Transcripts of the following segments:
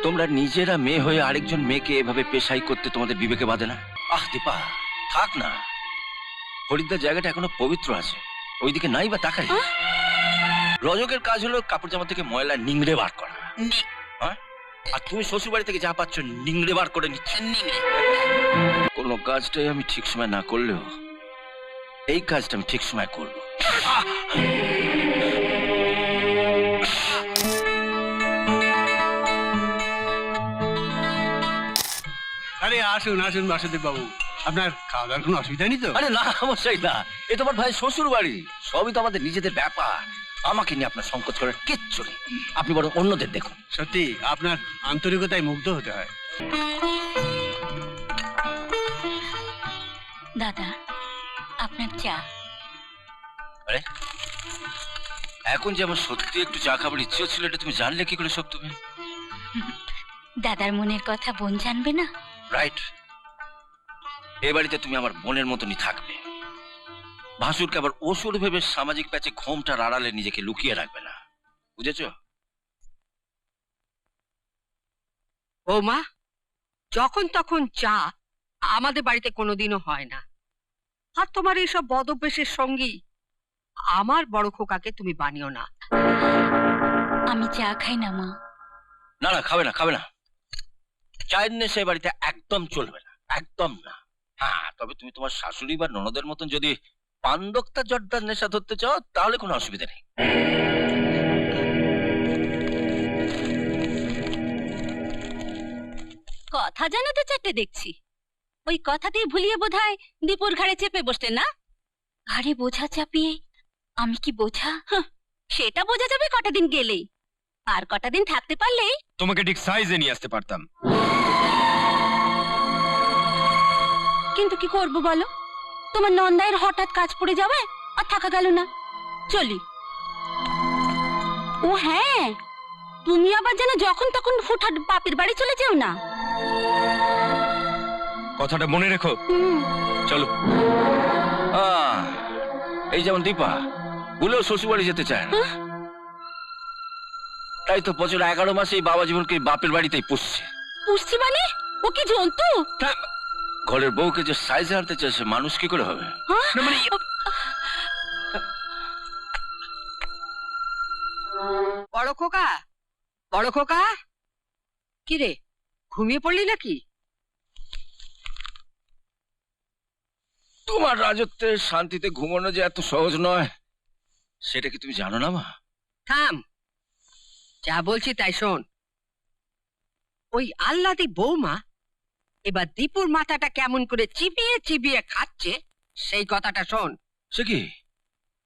তোমরা নিজেরা মেয়ে হয়ে আরেকজন মেয়েকে এভাবে পেশাই করতে তোমাদের বিবেকে বাঁধে না? আহ দীপা, থাক না। হরিদ্বার জায়গাটা এখনো পবিত্র আছে, ওইদিকে নাই বা তাকাই। রজকের কাজ হলো কাপড় জামা থেকে ময়লা নিংড়ে বার করা, হ্যাঁ? আর তুমি শ্বশুর বাড়ি থেকে যা পাচ্ছ নিংড়ে বার করে নিচ্ছ। কোনো কাজটাই আমি ঠিক সময় না করলেও এই কাজটা আমি ঠিক সময় করবো। আরে আসুন আসুন বাসুদেব বাবু, আপনার খাওয়া দাওয়ার কোনো অসুবিধা নেই তো? আরে না, অবশ্যই না। এ তোমার ভাই শ্বশুর বাড়ি, সবই তো আমাদের নিজেদের ব্যাপার। আমাকে নিয়ে আপনার সংকোচ করার কিচ্ছু নেই। আপনি বরং অন্যদের দেখুন। সত্যি আপনার আন্তরিকতায় মুগ্ধ হতে হয়। দাদা, আপনার চা। আরে এখন যে আমার সত্যি একটু চা খাবার ইচ্ছে ছিল, এটা তুমি জানলে কি করে সব? তুমি দাদার মনের কথা বোন জানবে না? রাইট। এ বাড়িতে তুমি আমার বোনের মতনই থাকবে। ভাসুরকে আবার অসুর ভেবে সামাজিক প্যাচে ঘোমটার আড়ালে নিজেকে লুকিয়ে রাখবে না, বুঝেছো? ও মা, যখন তখন চা আমাদের বাড়িতে কোনোদিনও হয় না। আর তোমার এইসব বদ অভ্যেসের সঙ্গী আমার বড় খোকাকে তুমি বানিও না। আমি চা খাই না মা। না না, খাবে না, খাবে না। চায়ের নেশা এ বাড়িতে একদম চলবে না, একদম না। হ্যাঁ, তবে তুমি তোমার শাশুড়ি বা ননদের মতন যদি পান্দক্তা জর্দার নেশা ধরতে চাও তাহলে কোনো অসুবিধা নেই। কথা জানো তো চারটে দেখছি। ওই কথাতেই ভুলিয়ে বোধহয় দীপুর ঘাড়ে চেপে বসতেন না? ঘাড়ে বোঝা চাপিয়ে আমি কি বোঝা? সেটা বোঝা যাবে কটা দিন গেলেই। আর কটা দিন থাকতে পারলেই তোমাকে ঠিক সাইজে নিয়ে আসতে পারতাম। কিন্তু কি করবো বলো? তোমার নন্দাইয়ের হঠাৎ কাজ পড়ে যাবে, আর থাকা গেল না। চলি। ও হ্যাঁ, তুমি আবার যেন যখন তখন হুটহাট বাপের বাড়ি চলে যেও না। কথাটা মনে রেখো। চলো। এই যেমন দীপা বলেও শ্বশুর বাড়ি যেতে চায় না, তাই তো বছর 11 মাসে এই বাবা জীবনকে বাপের বাড়িতেই পুষছে। পুষছি মানে? ও কি জন্তু? ঘরের বউকে যে সাইজে আনতে চায় সে মানুষ কি করে হবে? না মানে বড় খোকা, বড় খোকা, কি রে, ঘুমিয়ে পড়লি নাকি? তোমার রাজত্বে শান্তিতে ঘুমানো যে এত সহজ নয় সেটা কি তুমি জানো না মা? থাম, যা বলছি তাই শোন। ওই আল্লাদি বৌমা এবার দীপুর মাথাটা কেমন করে চিবিয়ে চিবিয়ে খাচ্ছে সেই কথাটা শোন। সে কি,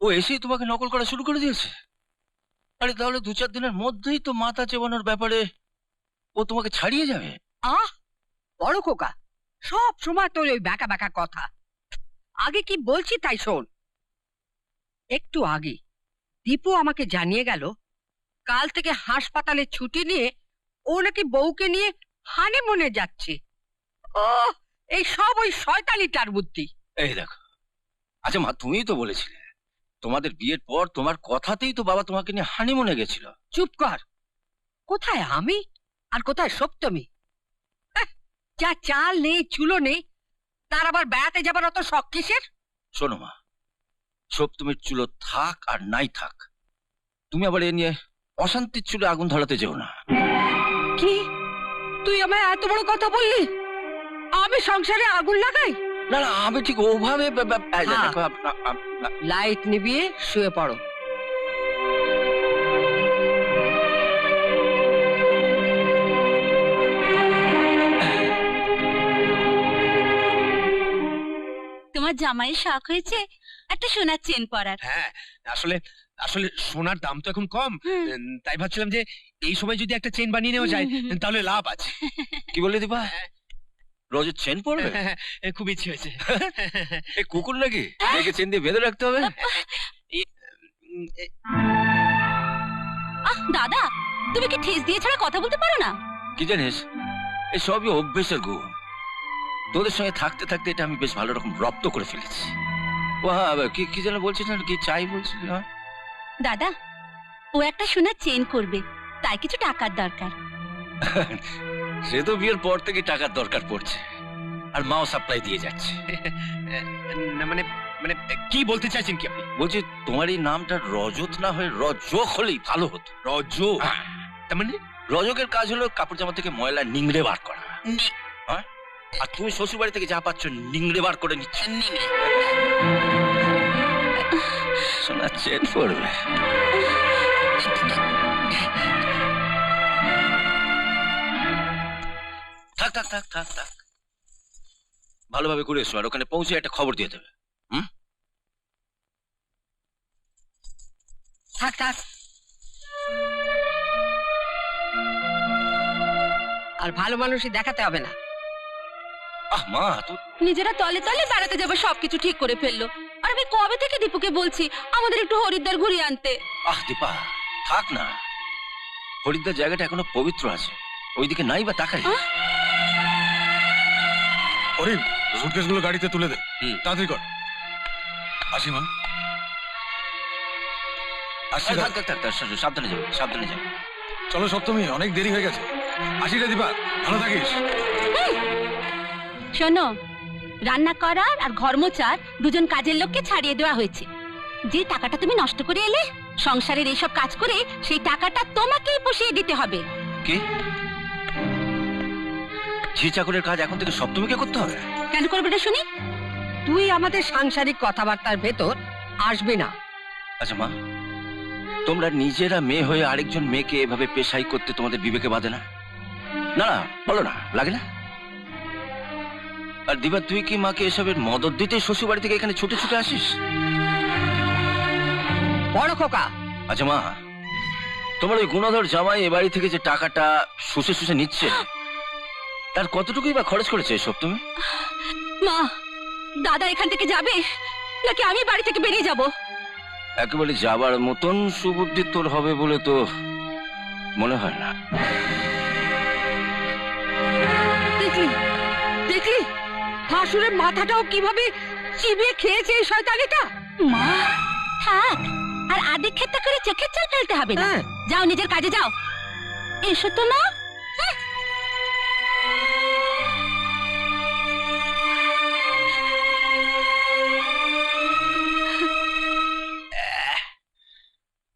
ও এসেই তোমাকে নকল করা শুরু করে দিয়েছে? আরে তাহলে 2-4 দিনের মধ্যেই তো মাথা চেবানোর ব্যাপারে ও তোমাকে ছাড়িয়ে যাবে। আহ, বড় খোকা, সব সময় তোর ওই ব্যাকা ব্যাকা কথা। আগে কি বলছি তাই শোন। একটু আগে দীপু আমাকে জানিয়ে গেল কাল থেকে হাসপাতালে ছুটি নিয়ে ও নাকি বউকে নিয়ে হানিমুনে যাচ্ছে। ও, এই সব ওই শয়তানিটার বুদ্ধি। এই দেখো, আচ্ছা মা, তুমিই তো বলেছিলে তোমাদের বিয়ের পর তোমার কথাতেই তো বাবা তোমাকে নিয়ে হানিমুনে গেছিল। চুপ কর। কোথায় আমি আর কোথায় সপ্তমী? যা চাল নেই চুলো নেই, তার আবার বেড়াতে যাবার অত শখ কিসের? শোনো মা, সপ্তমীর চুলো থাক আর নাই থাক, তুমি আবার এ নিয়ে অশান্তির চুলে আগুন ধরাতে যেও না। কি, তুই আমায় এত বড় কথা বললি? আমি সংসারে আগুন লাগাই? না না, আমি ঠিক ওভাবে লাইট নিভিয়ে শুয়ে পড়ো। তোমার জামাইয়ের শখ হয়েছে একটা সোনার চেন পরার। হ্যাঁ, আসলে আসলে সোনার দাম তো এখন কম, তাই ভাবছিলাম যে এই সময় যদি একটা চেন বানিয়ে নেওয়া যায় তাহলে লাভ আছে। কি বললি দীপা, রোজের চেন পড়বে? খুব ইচ্ছে হয়েছে। এই কুকুর নাকি দেখে চেন দিয়ে বেঁধে রাখতে হবে? আহ দাদা, তুমি কি ঠেস দিয়ে ছাড়া কথা বলতে পারো না? কি জানিস, এই সবই অভ্যেসের গো। তোদের সঙ্গে থাকতে থাকতে এটা আমি বেশ ভালো রকম রপ্ত করে ফেলেছি। ও হ্যাঁ, কি কি যেন বলছিস না, কি চাই বলছিস? দাদা, ও একটা সোনার চেন করবে, তাই কিছু টাকার দরকার। সে তো বিয়ের পর থেকে টাকার দরকার পড়ছে, আর মাও সাপ্লাই দিয়ে যাচ্ছে। না মানে মানে কি বলতে চাইছেন কি আপনি? বলছি তোমার এই নামটা রজত না হয়ে রজক হলেই ভালো হতো। রজ, তার মানে রজকের কাজ হলো কাপড় জামা থেকে ময়লা নিংড়ে বার করা, হ্যাঁ? আর তুমি শ্বশুর বাড়ি থেকে যা পাচ্ছ নিংড়ে বার করে নিচ্ছ। শোনা চেট পড়বে। থাক থাক থাক থাক থাক, ভালোভাবে করে এসো, আর ওখানে পৌঁছে একটা খবর দিয়ে দেবে। থাক থাক। আর ভালো মানুষই দেখাতে হবে না। মা তো নিজেরা তলে তলে বেড়াতে যাবে সবকিছু ঠিক করে ফেললো। আর আমি কবে থেকে দীপুকে বলছি আমাদের একটু হরিদ্বার ঘুরিয়ে আনতে। দীপা থাক না, হরিদ্বার জায়গাটা এখনো পবিত্র আছে, ওইদিকে নাই বা তাকাই। অরিন, সুটকেসগুলো গাড়িতে তুলে দে, তাড়াতাড়ি কর। আসি মা, আসি। থাক থাক থাক, সাবধানে যাবে, সাবধানে যাবে। চলো সপ্তমী, অনেক দেরি হয়ে গেছে। আসি রে দীপা, ভালো থাকিস। শোনো, রান্না করার আর ঘর মোছার দুজন কাজের লোককে ছাড়িয়ে দেওয়া হয়েছে। যে টাকাটা তুমি নষ্ট করে এলে সংসারের এইসব কাজ করে, সেই টাকাটা তোমাকেই পুষিয়ে দিতে হবে। কি ঝি চাকরের কাজ এখন থেকে সপ্তমীকে করতে হবে? কেন করবে না শুনি? তুই আমাদের সাংসারিক কথাবার্তার ভেতর আসবি না। আচ্ছা মা, তোমরা নিজেরা মেয়ে হয়ে আরেকজন মেয়েকে এভাবে পেশাই করতে তোমাদের বিবেকে বাঁধে না? না না, বলো না, লাগে না? আর দিবা, তুই কি মাকে এসবের মদত দিতে শ্বশুর বাড়ি থেকে এখানে ছুটে ছুটে আসিস? বড় খোকা, আচ্ছা মা, তোমার ওই গুণধর জামাই এ বাড়ি থেকে যে টাকাটা শুষে শুষে নিচ্ছে, তার কতটুকুই বা খরচ করেছে সপ্তমী? মা, দাদা এখান থেকে যাবে নাকি আমি বাড়ি থেকে বেরিয়ে যাব? একেবারে যাবার মতন সুবুদ্ধি তোর হবে বলে তো মনে হয় না। দেখলি দেখলি হাসুরের মাথাটাও কিভাবে চিবিয়ে খেয়েছে এই শয়তানিটা। মা থাক, আর আধেক খেতে করে চোখের জল ফেলতে হবে না। হ্যাঁ। যাও নিজের কাজে যাও। এসো তো না।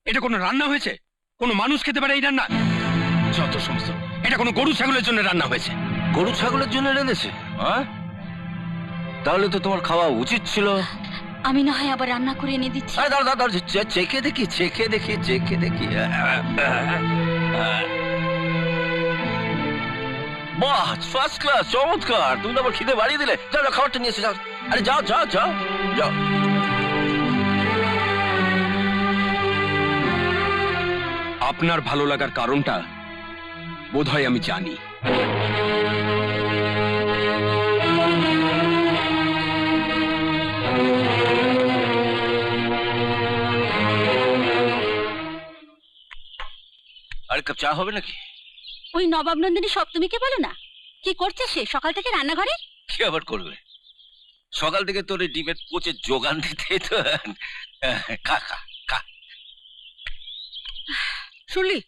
এটা কোনো রান্না হয়েছে? কোনো মানুষ খেতে পারে এই রান্না? যত সমস্ত, এটা কোনো গরু ছাগলের জন্য রান্না হয়েছে। গরু ছাগলের জন্য রেঁধেছে? হ্যাঁ, তাহলে তো তোমার খাওয়া উচিত ছিল। আমি না হয় আবার রান্না করে এনে দিচ্ছি। আরে দাঁড়া দাঁড়া, চেখে দেখি, চেখে দেখি, চেখে দেখি। বাহ, ফার্স্ট ক্লাস, চমৎকার। তুমি তো আবার খিদে বাড়িয়ে দিলে। যাও যাও, খাবারটা নিয়ে এসে যাও। আরে যাও যাও যাও যাও। আপনার ভালো লাগার কারণটা বোধহয় আমি জানি। আরে কাপ চা হবে নাকি? ওই নবাব নন্দিনী সপ্তমীকে বলো না, কি করছে সে সকাল থেকে রান্নাঘরে? কি আবার করবে? সকাল থেকে তোর এই ডিমের পচে যোগান দিতে তো। খা খা খা। শুনলি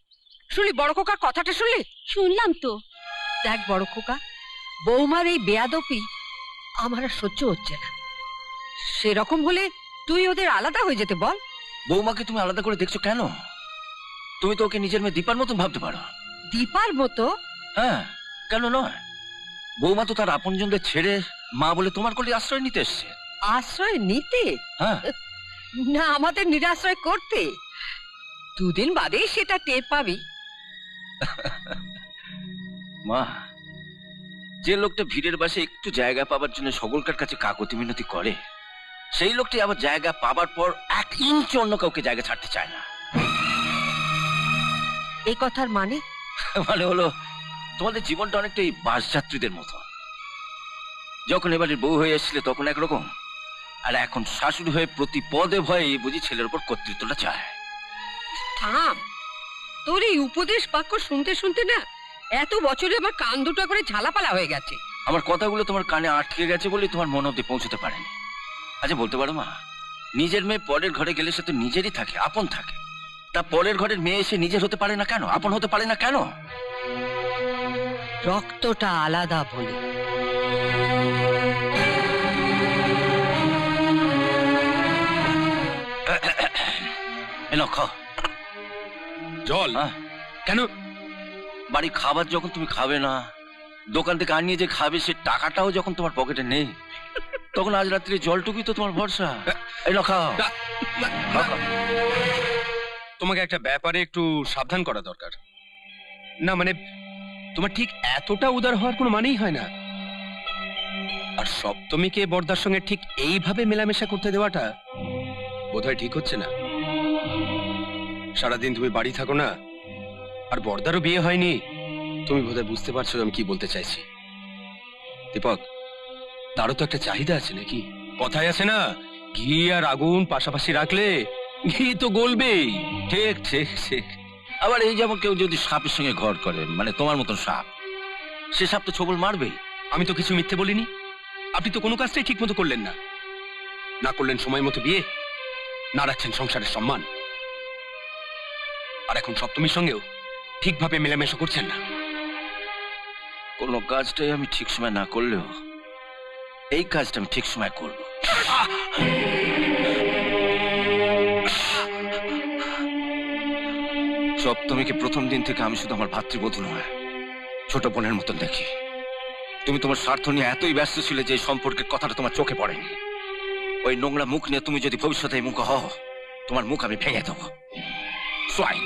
শুনলি বড় খোকার কথাটা শুনলি? শুনলাম তো। দেখ বড় খোকা, বৌমার এই বেয়াদপি আমার আর সহ্য হচ্ছে না। সেরকম হলে তুই ওদের আলাদা হয়ে যেতে বল। বৌমাকে তুমি আলাদা করে দেখছো কেন? তুমি তো ওকে নিজের মেয়ে দীপার মতন ভাবতে পারো। দীপার মতো? হ্যাঁ, কেন নয়? বৌমা তো তার আপনজনদের ছেড়ে মা বলে তোমার কোলে আশ্রয় নিতে এসছে। আশ্রয় নিতে? হ্যাঁ, না আমাদের নিরাশ্রয় করতে। দুদিন বাদেই সেটা টের পাবি। মা, যে লোকটা ভিড়ের বাসে একটু জায়গা পাবার জন্য সকলকার কাছে কাকতি মিনতি করে, সেই লোকটি আবার জায়গা পাবার পর 1 ইঞ্চ অন্য কাউকে জায়গা ছাড়তে চায় না। এই কথার মানে? মানে হলো, তোমাদের জীবনটা অনেকটা এই বাস যাত্রীদের মতো। যখন এবারে বউ হয়ে এসেছিলে তখন একরকম, আর এখন শাশুড়ি হয়ে প্রতি পদে ভয়ে বুঝি ছেলের উপর কর্তৃত্বটা চায়। থাম, তোর এই উপদেশ বাক্য শুনতে শুনতে না এত বছরে আমার কান দুটো করে ঝালাপালা হয়ে গেছে। আমার কথাগুলো তোমার কানে আটকে গেছে বলে তোমার মন অব্দি পৌঁছতে পারেনি। আচ্ছা বলতে পারো মা, নিজের মেয়ে পরের ঘরে গেলে সে তো নিজেরই থাকে, আপন থাকে। তা পরের ঘরের মেয়ে এসে নিজের হতে পারে না কেন? আপন হতে পারে না কেন? রক্তটা আলাদা বলে। এনো খাও। জল? হ্যাঁ। কেন? বাড়ি খাবার যখন তুমি খাবে না, দোকান থেকে আনিয়ে যে খাবে সে টাকাটাও যখন তোমার পকেটে নেই, তখন আজ রাত্রে জলটুকুই তো তোমার ভরসা। এনো খাও। খাও, খাও। তোমাকে একটা ব্যাপারে একটু সাবধান করা দরকার। না মানে তোমার ঠিক এতটা উদার হওয়ার কোনো মানেই হয় না। আর সপ্তমীকে বর্দার সঙ্গে ঠিক এইভাবে মেলামেশা করতে দেওয়াটা বোধহয় ঠিক হচ্ছে না। সারাদিন তুমি বাড়ি থাকো না, আর বর্দারও বিয়ে হয়নি। তুমি বোধহয় বুঝতে পারছো আমি কি বলতে চাইছি। দীপক, তারও তো একটা চাহিদা আছে নাকি? কথায় আছে না, ঘি আর আগুন পাশাপাশি রাখলে ঘি তো গলবেই। ঠিক ঠিক ঠিক। আবার এই যেমন কেউ যদি সাপের সঙ্গে ঘর করে, মানে তোমার মতন সাপ, সে সাপ তো ছবল মারবেই। আমি তো কিছু মিথ্যে বলিনি। আপনি তো কোনো কাজটাই ঠিক মতো করলেন না। না করলেন সময় মতো বিয়ে, না রাখছেন সংসারের সম্মান, আর এখন সপ্তমীর সঙ্গেও ঠিকভাবে মেলামেশা করছেন না। কোনো কাজটাই আমি ঠিক সময় না করলেও এই কাজটা আমি ঠিক সময় করব। সপ্তমীকে প্রথম দিন থেকে আমি শুধু আমার ভাতৃবধূ নয়, ছোট বোনের মতন দেখি। তুমি তোমার স্বার্থ নিয়ে এতই ব্যস্ত ছিলে যে এই সম্পর্কের কথাটা তোমার চোখে পড়েনি। ওই নোংরা মুখ নিয়ে তুমি যদি ভবিষ্যতে এই মুখ হও, তোমার মুখ আমি ভেঙে দেবো। সোয়াই।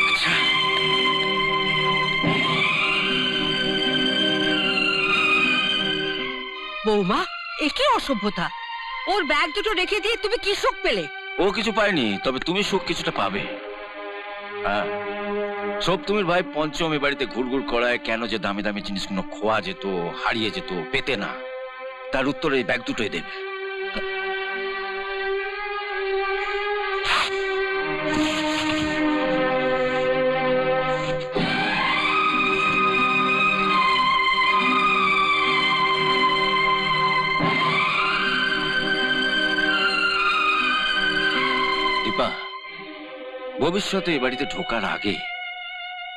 আচ্ছা, বৌমা, এ কি অসভ্যতা! ওর ব্যাগ দুটো রেখে দিয়ে তুমি কি সুখ পেলে? ও কিছু পায়নি, তবে তুমি সুখ কিছুটা পাবে। হ্যাঁ, সপ্তমীর ভাই পঞ্চম এ বাড়িতে ঘুরঘুর করায় কেন যে দামি দামি জিনিসগুলো খোয়া যেত, হারিয়ে যেত, পেতে না, তার উত্তর এই ব্যাগ দুটোই দেবে। দীপা, ভবিষ্যতে এই বাড়িতে ঢোকার আগে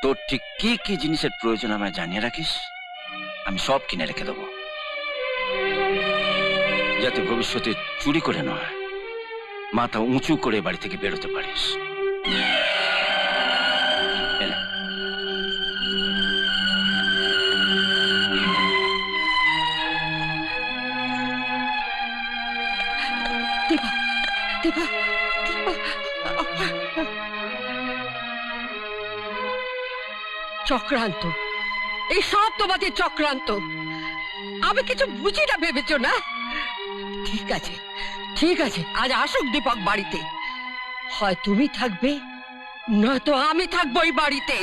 তোর ঠিক কি কি জিনিসের প্রয়োজন আমায় জানিয়ে রাখিস। আমি সব কিনে রেখে দেবো, যাতে ভবিষ্যতে চুরি করে নয়, মাথা উঁচু করে বাড়ি থেকে বেরোতে পারিস। এলে। দেবা, দেবা, চক্রান্ত! এই সব তোমাদের চক্রান্ত! আমি কিছু বুঝি না ভেবেছো না? ঠিক আছে, ঠিক আছে, আজ আসুক দীপক বাড়িতে। হয় তুমি থাকবে, নয়তো আমি থাকবো এই বাড়িতে।